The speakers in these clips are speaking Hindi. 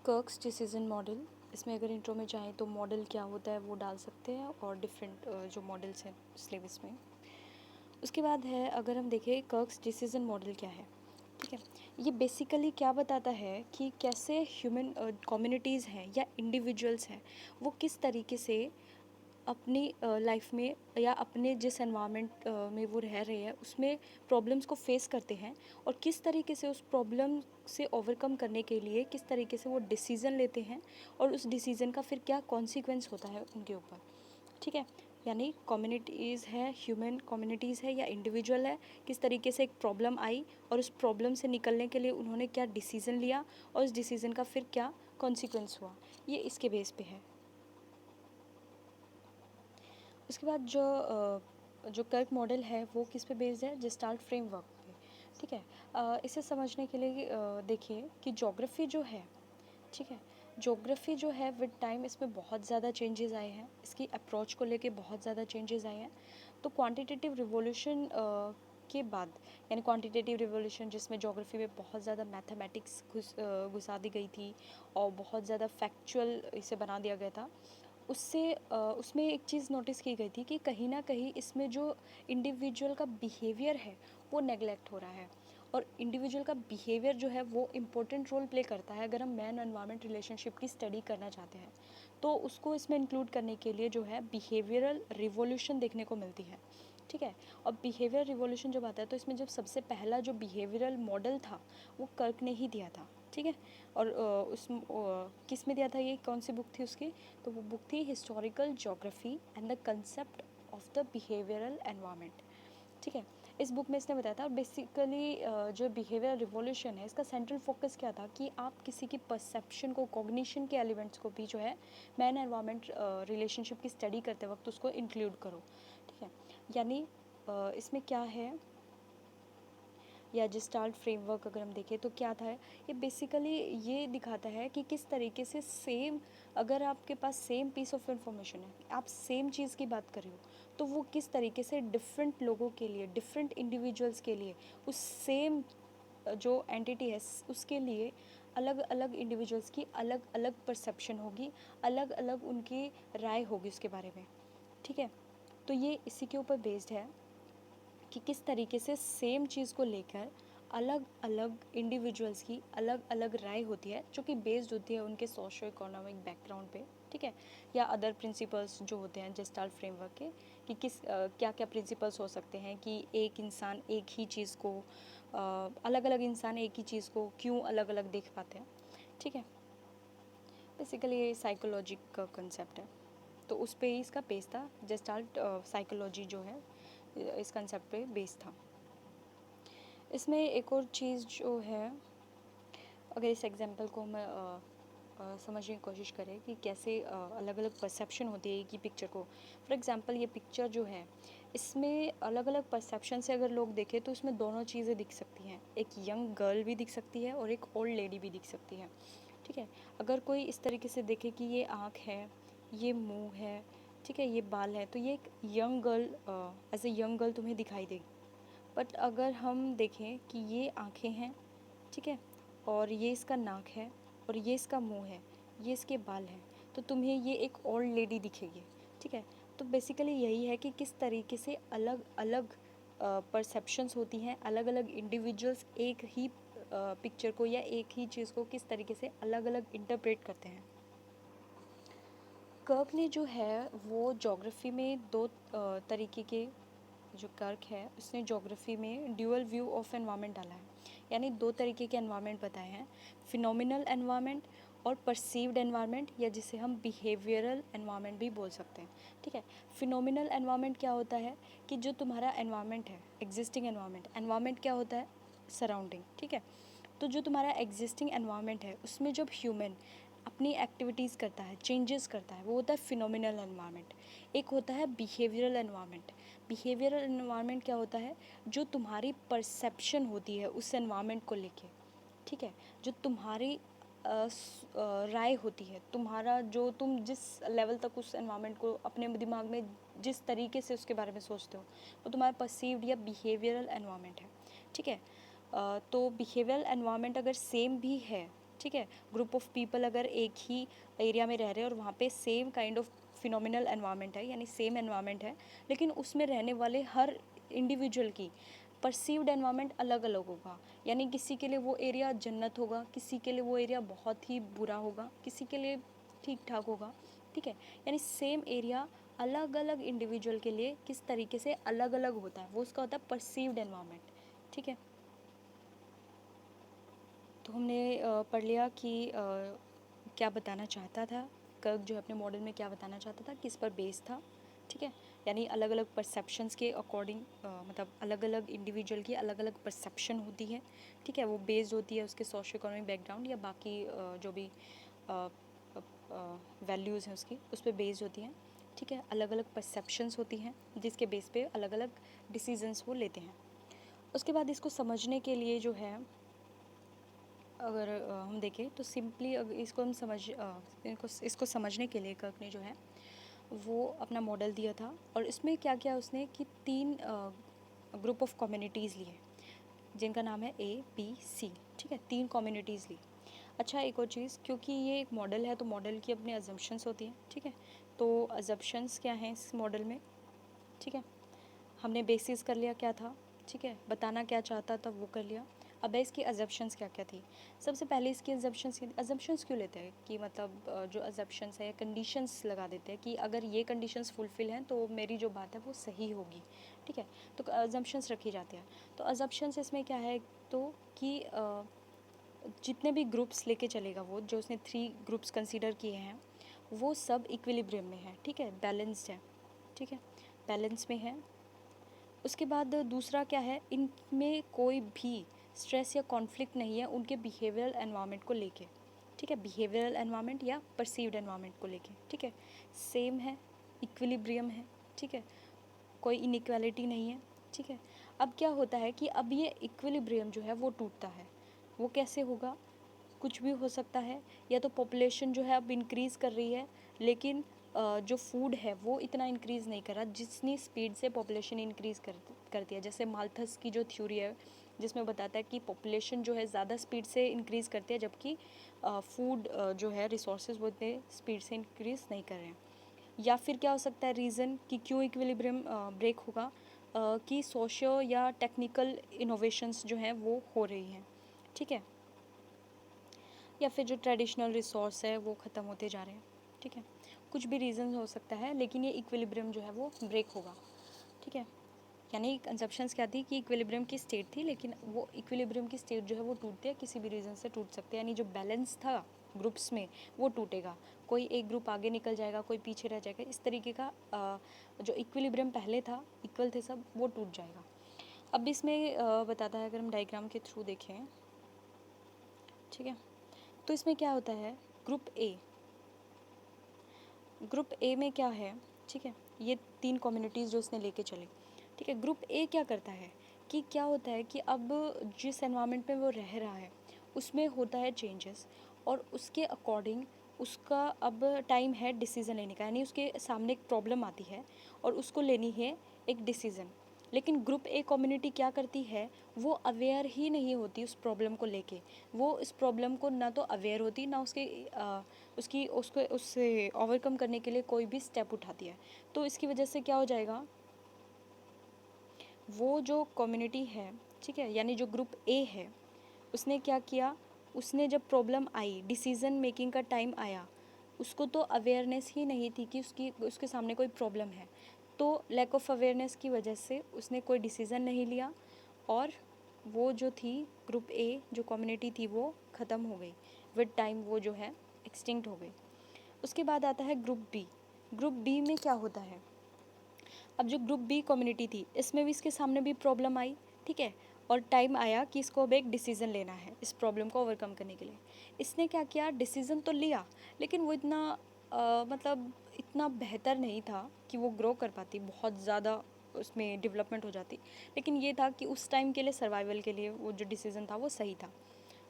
कर्क्स डिसीजन मॉडल, इसमें अगर इंट्रो में जाएँ तो मॉडल क्या होता है वो डाल सकते हैं और डिफरेंट जो मॉडल्स हैं सिलेबस में। उसके बाद है, अगर हम देखें कर्क्स डिसीजन मॉडल क्या है, ठीक है। ये बेसिकली क्या बताता है कि कैसे ह्यूमन कम्युनिटीज़ हैं या इंडिविजुअल्स हैं, वो किस तरीके से अपनी लाइफ में या अपने जिस एनवायरनमेंट में वो रह रहे हैं उसमें प्रॉब्लम्स को फेस करते हैं, और किस तरीके से उस प्रॉब्लम से ओवरकम करने के लिए किस तरीके से वो डिसीज़न लेते हैं, और उस डिसीज़न का फिर क्या कॉन्सिक्वेंस होता है उनके ऊपर, ठीक है। यानी कम्युनिटीज़ है, ह्यूमन कम्युनिटीज़ है या इंडिविजुअल है, किस तरीके से एक प्रॉब्लम आई और उस प्रॉब्लम से निकलने के लिए उन्होंने क्या डिसीज़न लिया, और उस डिसीज़न का फिर क्या कॉन्सिक्वेंस हुआ, ये इसके बेस पे है। उसके बाद जो कर्क मॉडल है वो किस पे बेस्ड है, जेस्टाल्ट फ्रेमवर्क पे, ठीक है। इसे समझने के लिए देखिए कि ज्योग्राफी जो है, ठीक है, ज्योग्राफी जो है विद टाइम इसमें बहुत ज़्यादा चेंजेस आए हैं, इसकी अप्रोच को लेके बहुत ज़्यादा चेंजेस आए हैं। तो क्वांटिटेटिव रिवॉल्यूशन के बाद, यानी क्वांटिटेटिव रिवॉल्यूशन जिसमें ज्योग्राफी में बहुत ज़्यादा मैथमेटिक्स घुसा दी गई थी और बहुत ज़्यादा फैक्चुअल इसे बना दिया गया था, उससे उसमें एक चीज़ नोटिस की गई थी कि कहीं न कहीं इसमें जो इंडिविजुअल का बिहेवियर है वो नेग्लेक्ट हो रहा है, और इंडिविजुअल का बिहेवियर जो है वो इम्पोर्टेंट रोल प्ले करता है अगर हम मैन एनवायरनमेंट रिलेशनशिप की स्टडी करना चाहते हैं। तो उसको इसमें इंक्लूड करने के लिए जो है बिहेवियरल रिवॉल्यूशन देखने को मिलती है, ठीक है। और बिहेवियर रिवॉल्यूशन जब आता है तो इसमें जब सबसे पहला जो बिहेवियरल मॉडल था वो कर्क ने ही दिया था, ठीक है। और किस में दिया था, ये कौन सी बुक थी उसकी, तो वो बुक थी historical geography and the concept of the behavioural environment, ठीक है। इस बुक में इसने बताया था बेसिकली जो बिहेवियर रिवॉल्यूशन है इसका सेंट्रल फोकस क्या था कि आप किसी की परसेप्शन को, कॉग्निशन के एलिमेंट्स को भी जो है मैन एनवायरनमेंट रिलेशनशिप की स्टडी करते वक्त उसको इंक्लूड करो, ठीक है। यानी इसमें क्या है, या जिस्टाल्ट फ्रेमवर्क अगर हम देखें तो क्या था, ये बेसिकली ये दिखाता है कि किस तरीके से सेम, अगर आपके पास सेम पीस ऑफ इंफॉर्मेशन है, आप सेम चीज़ की बात कर रहे हो, तो वो किस तरीके से डिफरेंट लोगों के लिए, डिफरेंट इंडिविजुअल्स के लिए उस सेम जो एंटिटी है उसके लिए अलग अलग इंडिविजुअल्स की अलग अलग परसेप्शन होगी, अलग अलग उनकी राय होगी उसके बारे में, ठीक है। तो ये इसी के ऊपर बेस्ड है कि किस तरीके से सेम चीज़ को लेकर अलग अलग इंडिविजुअल्स की अलग अलग राय होती है, जो कि बेस्ड होती है उनके सोशो इकोनॉमिक बैकग्राउंड पे, ठीक है, या अदर प्रिंसिपल्स जो होते हैं जेस्टाल्ट फ्रेमवर्क के, कि किस क्या क्या प्रिंसिपल्स हो सकते हैं कि एक इंसान एक ही चीज़ को, अलग अलग इंसान एक ही चीज़ को क्यों अलग अलग देख पाते हैं, ठीक है। बेसिकली ये साइकोलॉजी का कंसेप्ट है, तो उस पे ही इसका बेस था, जेस्टाल्ट साइकोलॉजी जो है इस कंसेप्ट पे बेस था। इसमें एक और चीज़ जो है, अगर इस एग्जांपल को मैं समझने की कोशिश करें कि कैसे अलग अलग परसेप्शन होती है कि पिक्चर को, फॉर एग्जांपल ये पिक्चर जो है इसमें अलग अलग परसेप्शन से अगर लोग देखें तो इसमें दोनों चीज़ें दिख सकती हैं, एक यंग गर्ल भी दिख सकती है और एक ओल्ड लेडी भी दिख सकती है, ठीक है। अगर कोई इस तरीके से देखे कि ये आँख है, ये मुँह है, ठीक है, ये बाल है, तो ये एक young girl, as a young girl तुम्हें दिखाई देगी। बट अगर हम देखें कि ये आँखें हैं, ठीक है, और ये इसका नाक है, और ये इसका मुंह है, ये इसके बाल हैं, तो तुम्हें ये एक ओल्ड लेडी दिखेगी, ठीक है। तो बेसिकली यही है कि किस तरीके से अलग अलग परसेप्शंस होती हैं, अलग अलग इंडिविजुअल्स एक ही पिक्चर को या एक ही चीज़ को किस तरीके से अलग अलग इंटरप्रेट करते हैं। कर्क ने जो है वो ज्योग्राफी में दो तरीके के, जो कर्क है उसने ज्योग्राफी में ड्यूअल व्यू ऑफ एनवायरनमेंट डाला है, यानी दो तरीके के एनवायरनमेंट बताए हैं, फिनोमिनल एनवायरनमेंट और परसीव्ड एनवायरनमेंट, या जिसे हम बिहेवियरल एनवायरनमेंट भी बोल सकते हैं, ठीक है। फिनोमिनल एनवायरनमेंट क्या होता है कि जो तुम्हारा एनवायरनमेंट है, एग्जिस्टिंग एनवायरनमेंट, एनवायरनमेंट क्या होता है, सराउंडिंग, ठीक है। तो जो तुम्हारा एग्जिस्टिंग एनवायरनमेंट है उसमें जब ह्यूमन अपनी एक्टिविटीज़ करता है, चेंजेस करता है, वो होता है फिनोमिनल एनवायरनमेंट। एक होता है बिहेवियरल एनवायरनमेंट। बिहेवियरल एनवायरनमेंट क्या होता है, जो तुम्हारी परसेप्शन होती है उस एनवायरनमेंट को लेके, ठीक है, जो तुम्हारी राय होती है, तुम्हारा जो तुम जिस लेवल तक उस एनवायरनमेंट को अपने दिमाग में जिस तरीके से उसके बारे में सोचते हो, वो तुम्हारा परसीव्ड या बिहेवियरल एनवायरनमेंट है, ठीक है। तो बिहेवियरल एनवायरनमेंट अगर सेम भी है ठीक है। ग्रुप ऑफ पीपल अगर एक ही एरिया में रह रहे हैं और वहाँ पे same kind of phenomenal environment है, यानी सेम एनवायरनमेंट है, लेकिन उसमें रहने वाले हर इंडिविजुअल की परसीव्ड एनवायरनमेंट अलग अलग होगा। यानी किसी के लिए वो एरिया जन्नत होगा, किसी के लिए वो एरिया बहुत ही बुरा होगा, किसी के लिए ठीक ठाक होगा। ठीक है, यानी सेम एरिया अलग अलग इंडिविजुअल के लिए किस तरीके से अलग अलग होता है, वो उसका होता है परसीव्ड एनवायरनमेंट। ठीक है, तो हमने पढ़ लिया कि क्या बताना चाहता था कर्क जो है अपने मॉडल में, क्या बताना चाहता था, किस पर बेस था। ठीक है, यानी अलग अलग परसेप्शंस के अकॉर्डिंग, मतलब अलग अलग इंडिविजुअल की अलग अलग परसेप्शन होती है। ठीक है, वो बेस्ड होती है उसके सोशो इकोनॉमिक बैकग्राउंड या बाकी जो भी वैल्यूज़ हैं उसकी, उस पर बेस्ड होती हैं। ठीक है, अलग अलग परसेप्शंस होती हैं जिसके बेस पे अलग अलग डिसीजंस वो लेते हैं। उसके बाद इसको समझने के लिए जो है, अगर हम देखें तो सिंपली अगर इसको हम इसको समझने के लिए कर्क ने जो है वो अपना मॉडल दिया था, और इसमें क्या किया उसने कि 3 ग्रुप ऑफ कम्युनिटीज़ लिए जिनका नाम है ए बी सी। ठीक है, 3 कम्युनिटीज़ ली। अच्छा, एक और चीज़, क्योंकि ये एक मॉडल है तो मॉडल की अपनी अजम्पशंस होती हैं। ठीक है, तो अजम्पशंस क्या हैं इस मॉडल में। ठीक है, हमने बेसिस कर लिया क्या था। ठीक है, बताना क्या चाहता था वो कर लिया। अब है इसकी अजम्पशंस क्या क्या थी। सबसे पहले इसकी अजम्पशंस क्यों लेते हैं कि मतलब जो अजम्पशंस है कंडीशंस लगा देते हैं कि अगर ये कंडीशंस फुलफिल हैं तो मेरी जो बात है वो सही होगी। ठीक है, तो अजम्पशंस रखी जाती हैं। तो अजम्पशंस इसमें क्या है, तो कि जितने भी ग्रुप्स लेके चलेगा वो, जो उसने 3 ग्रुप्स कंसीडर किए हैं, वो सब इक्विलिब्रियम में है। ठीक है, बैलेंस्ड है। ठीक है, बैलेंस में है। उसके बाद दूसरा क्या है, इनमें कोई भी स्ट्रेस या कॉन्फ्लिक्ट नहीं है उनके बिहेवियरल एनवायरनमेंट को लेके। ठीक है, बिहेवियरल एनवायरनमेंट या परसीव्ड एनवायरनमेंट को लेके। ठीक है, सेम है, इक्विलिब्रियम है। ठीक है, कोई इनइक्वालिटी नहीं है। ठीक है, अब क्या होता है कि अब ये इक्विलिब्रियम जो है वो टूटता है। वो कैसे होगा, कुछ भी हो सकता है, या तो पॉपुलेशन जो है अब इंक्रीज़ कर रही है, लेकिन जो फूड है वो इतना इंक्रीज़ नहीं कर रहा जितनी स्पीड से पॉपुलेशन इंक्रीज़ करती है। जैसे माल्थस की जो थ्योरी है जिसमें बताता है कि पॉपुलेशन जो है ज़्यादा स्पीड से इंक्रीज़ करती है, जबकि फूड जो है रिसोर्सेज वो इतने स्पीड से इंक्रीज़ नहीं कर रहे हैं। या फिर क्या हो सकता है रीज़न कि क्यों इक्विलिब्रियम ब्रेक होगा, कि सोशो या टेक्निकल इनोवेशंस जो हैं वो हो रही हैं। ठीक है, या फिर जो ट्रेडिशनल रिसोर्स है वो ख़त्म होते जा रहे हैं। ठीक है, कुछ भी रीज़न हो सकता है, लेकिन ये इक्विलिब्रियम जो है वो ब्रेक होगा। ठीक है, यानी कंसेप्शंस क्या थी कि इक्विलिब्रियम की स्टेट थी, लेकिन वो इक्विलिब्रियम की स्टेट जो है वो टूटती है, किसी भी रीज़न से टूट सकते हैं। यानी जो बैलेंस था ग्रुप्स में वो टूटेगा, कोई एक ग्रुप आगे निकल जाएगा, कोई पीछे रह जाएगा। इस तरीके का जो इक्विलिब्रियम पहले था, इक्वल थे सब, वो टूट जाएगा। अब इसमें बताता है, अगर हम डायग्राम के थ्रू देखें। ठीक है, तो इसमें क्या होता है, ग्रुप ए में क्या है। ठीक है, ये 3 कम्युनिटीज़ जो उसने लेके चले। ठीक है, ग्रुप ए क्या करता है कि क्या होता है कि अब जिस एनवायरनमेंट में वो रह रहा है उसमें होता है चेंजेस, और उसके अकॉर्डिंग उसका अब टाइम है डिसीज़न लेने का। यानी उसके सामने एक प्रॉब्लम आती है और उसको लेनी है एक डिसीज़न। लेकिन ग्रुप ए कम्युनिटी क्या करती है, वो अवेयर ही नहीं होती उस प्रॉब्लम को लेके। वो इस प्रॉब्लम को ना तो अवेयर होती, ना उसके उससे ओवरकम करने के लिए कोई भी स्टेप उठाती है। तो इसकी वजह से क्या हो जाएगा, वो जो कम्युनिटी है, ठीक है, यानी जो ग्रुप ए है, उसने क्या किया, उसने जब प्रॉब्लम आई, डिसीज़न मेकिंग का टाइम आया, उसको तो अवेयरनेस ही नहीं थी कि उसके सामने कोई प्रॉब्लम है। तो लैक ऑफ अवेयरनेस की वजह से उसने कोई डिसीज़न नहीं लिया, और वो जो थी ग्रुप ए जो कम्युनिटी थी वो ख़त्म हो गई विद टाइम, वो जो है एक्सटिंक्ट हो गई। उसके बाद आता है ग्रुप बी। ग्रुप बी में क्या होता है, अब जो ग्रुप बी कम्युनिटी थी इसमें भी इसके सामने भी प्रॉब्लम आई। ठीक है, और टाइम आया कि इसको अब एक डिसीज़न लेना है इस प्रॉब्लम को ओवरकम करने के लिए। इसने क्या किया, डिसीज़न तो लिया, लेकिन वो इतना मतलब इतना बेहतर नहीं था कि वो ग्रो कर पाती, बहुत ज़्यादा उसमें डेवलपमेंट हो जाती। लेकिन ये था कि उस टाइम के लिए, सर्वाइवल के लिए, वो जो डिसीज़न था वो सही था।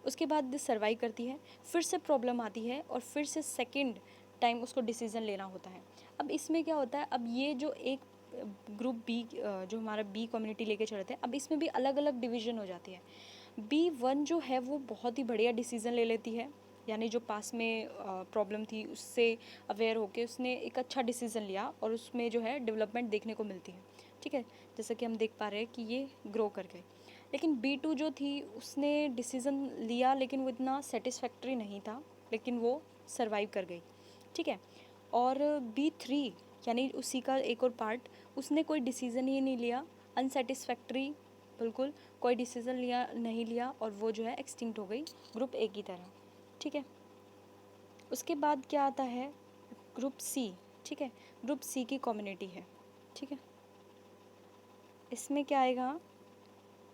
उसके बाद सर्वाइव करती है, फिर से प्रॉब्लम आती है, और फिर से सेकंड टाइम उसको डिसीज़न लेना होता है। अब इसमें क्या होता है, अब ये जो एक ग्रुप बी जो हमारा बी कम्युनिटी लेके चलते हैं, अब इसमें भी अलग अलग डिवीज़न हो जाती है। B1 जो है वो बहुत ही बढ़िया डिसीज़न ले लेती है, यानी जो पास में प्रॉब्लम थी उससे अवेयर होके उसने एक अच्छा डिसीज़न लिया और उसमें जो है डेवलपमेंट देखने को मिलती है, ठीक है। जैसा कि हम देख पा रहे हैं कि ये ग्रो कर गई। लेकिन B2 जो थी उसने डिसीज़न लिया लेकिन वो इतना सेटिस्फैक्ट्री नहीं था, लेकिन वो सर्वाइव कर गई, ठीक है। और B3 यानी उसी का एक और पार्ट, उसने कोई डिसीज़न ही नहीं लिया, अनसेटिस्फैक्ट्री, बिल्कुल कोई डिसीज़न नहीं लिया और वो जो है एक्सटिंक्ट हो गई ग्रुप ए की तरह, ठीक है। उसके बाद क्या आता है, ग्रुप सी, ठीक है। ग्रुप सी की कम्युनिटी है, ठीक है। इसमें क्या आएगा,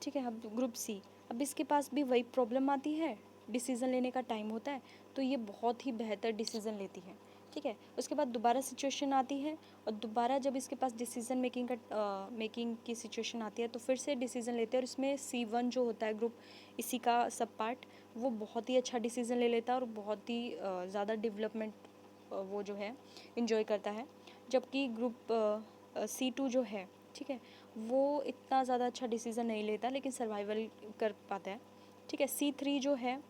ठीक है। अब ग्रुप सी, अब इसके पास भी वही प्रॉब्लम आती है, डिसीज़न लेने का टाइम होता है, तो ये बहुत ही बेहतर डिसीज़न लेती है, ठीक है। उसके बाद दोबारा सिचुएशन आती है और दोबारा जब इसके पास डिसीज़न मेकिंग की सिचुएशन आती है तो फिर से डिसीज़न लेते हैं और इसमें C1 जो होता है ग्रुप, इसी का सब पार्ट, वो बहुत ही अच्छा डिसीज़न ले लेता है और बहुत ही ज़्यादा डेवलपमेंट वो जो है इंजॉय करता है। जबकि ग्रुप C2 जो है, ठीक है, वो इतना ज़्यादा अच्छा डिसीज़न नहीं लेता लेकिन सर्वाइवल कर पाता है, ठीक है। C3 जो है,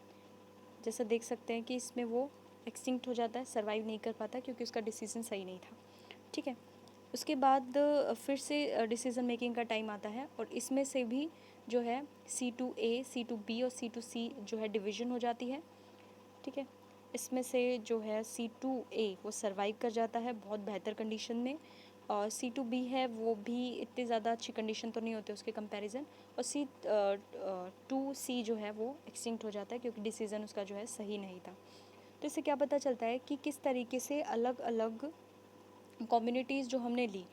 जैसा देख सकते हैं कि इसमें वो एक्सटिंक्ट हो जाता है, सर्वाइव नहीं कर पाता क्योंकि उसका डिसीज़न सही नहीं था, ठीक है। उसके बाद फिर से डिसीज़न मेकिंग का टाइम आता है और इसमें से भी जो है C2A, C2B और C2C जो है डिवीज़न हो जाती है, ठीक है। इसमें से जो है C2A वो सर्वाइव कर जाता है बहुत बेहतर कंडीशन में, और C2B है वो भी इतनी ज़्यादा अच्छी कंडीशन तो नहीं होती उसके कंपैरिजन, और C2C जो है वो एक्सटिंक्ट हो जाता है क्योंकि डिसीज़न उसका जो है सही नहीं था। तो इससे क्या पता चलता है कि किस तरीके से अलग अलग कम्युनिटीज़ जो हमने ली,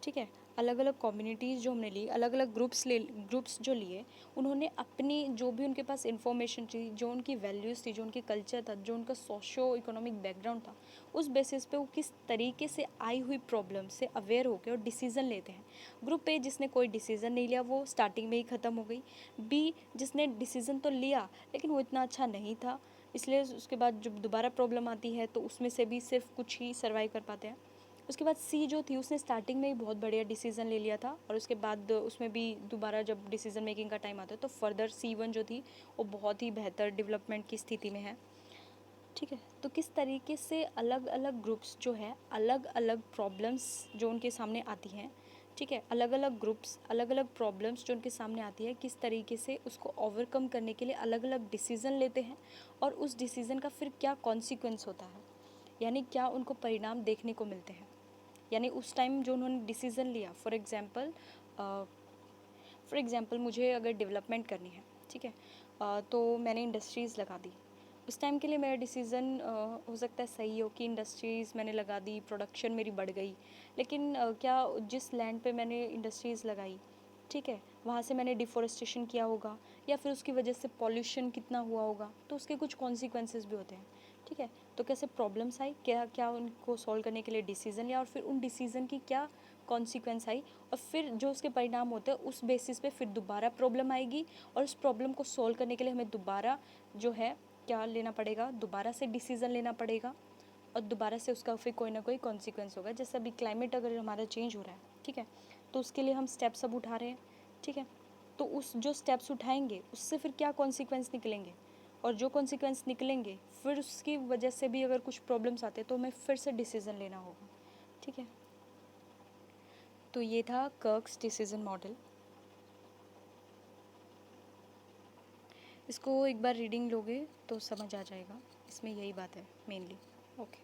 ठीक है, अलग अलग कम्युनिटीज़ जो हमने ली, अलग अलग ग्रुप्स जो लिए, उन्होंने अपनी जो भी उनके पास इंफॉर्मेशन थी, जो उनकी वैल्यूज़ थी, जो उनकी कल्चर था, जो उनका सोशो इकोनॉमिक बैकग्राउंड था, उस बेसिस पे वो किस तरीके से आई हुई प्रॉब्लम से अवेयर होकर और डिसीज़न लेते हैं। ग्रुप ए जिसने कोई डिसीज़न नहीं लिया वो स्टार्टिंग में ही ख़त्म हो गई। बी जिसने डिसीज़न तो लिया लेकिन वो इतना अच्छा नहीं था, इसलिए उसके बाद जब दोबारा प्रॉब्लम आती है तो उसमें से भी सिर्फ कुछ ही सर्वाइव कर पाते हैं। उसके बाद सी जो थी उसने स्टार्टिंग में ही बहुत बढ़िया डिसीज़न ले लिया था और उसके बाद उसमें भी दोबारा जब डिसीज़न मेकिंग का टाइम आता है तो फर्दर C1 जो थी वो बहुत ही बेहतर डेवलपमेंट की स्थिति में है, ठीक है। तो किस तरीके से अलग अलग ग्रुप्स जो है अलग अलग प्रॉब्लम्स जो उनके सामने आती हैं, ठीक है, अलग अलग ग्रुप्स अलग अलग प्रॉब्लम्स जो उनके सामने आती है किस तरीके से उसको ओवरकम करने के लिए अलग अलग डिसीज़न लेते हैं और उस डिसीज़न का फिर क्या कॉन्सिक्वेंस होता है, यानी क्या उनको परिणाम देखने को मिलते हैं। यानी उस टाइम जो उन्होंने डिसीज़न लिया, फॉर एग्ज़ाम्पल मुझे अगर डेवलपमेंट करनी है, ठीक है, तो मैंने इंडस्ट्रीज़ लगा दी। उस टाइम के लिए मेरा डिसीज़न हो सकता है सही हो कि इंडस्ट्रीज़ मैंने लगा दी, प्रोडक्शन मेरी बढ़ गई, लेकिन क्या जिस लैंड पे मैंने इंडस्ट्रीज़ लगाई, ठीक है, वहाँ से मैंने डिफॉरेस्टेशन किया होगा या फिर उसकी वजह से पॉल्यूशन कितना हुआ होगा, तो उसके कुछ कॉन्सिक्वेंसेस भी होते हैं, ठीक है। तो कैसे प्रॉब्लम्स आई, क्या क्या उनको सॉल्व करने के लिए डिसीज़न लिया और फिर उन डिसीज़न की क्या कॉन्सिक्वेंस आई और फिर जो उसके परिणाम होते हैं उस बेसिस पे फिर दोबारा प्रॉब्लम आएगी और उस प्रॉब्लम को सॉल्व करने के लिए हमें दोबारा जो है क्या लेना पड़ेगा, दोबारा से डिसीज़न लेना पड़ेगा और दोबारा से उसका फिर कोई ना कोई कॉन्सिक्वेंस होगा। जैसे अभी क्लाइमेट अगर हमारा चेंज हो रहा है, ठीक है, तो उसके लिए हम स्टेप्स अब उठा रहे हैं, ठीक है, तो उस जो स्टेप्स उठाएंगे उससे फिर क्या कॉन्सिक्वेंस निकलेंगे और जो कॉन्सिक्वेंस निकलेंगे फिर उसकी वजह से भी अगर कुछ प्रॉब्लम्स आते हैं तो हमें फिर से डिसीज़न लेना होगा, ठीक है। तो ये था कर्क्स डिसीज़न मॉडल। इसको एक बार रीडिंग लोगे तो समझ आ जाएगा, इसमें यही बात है मेनली। ओके।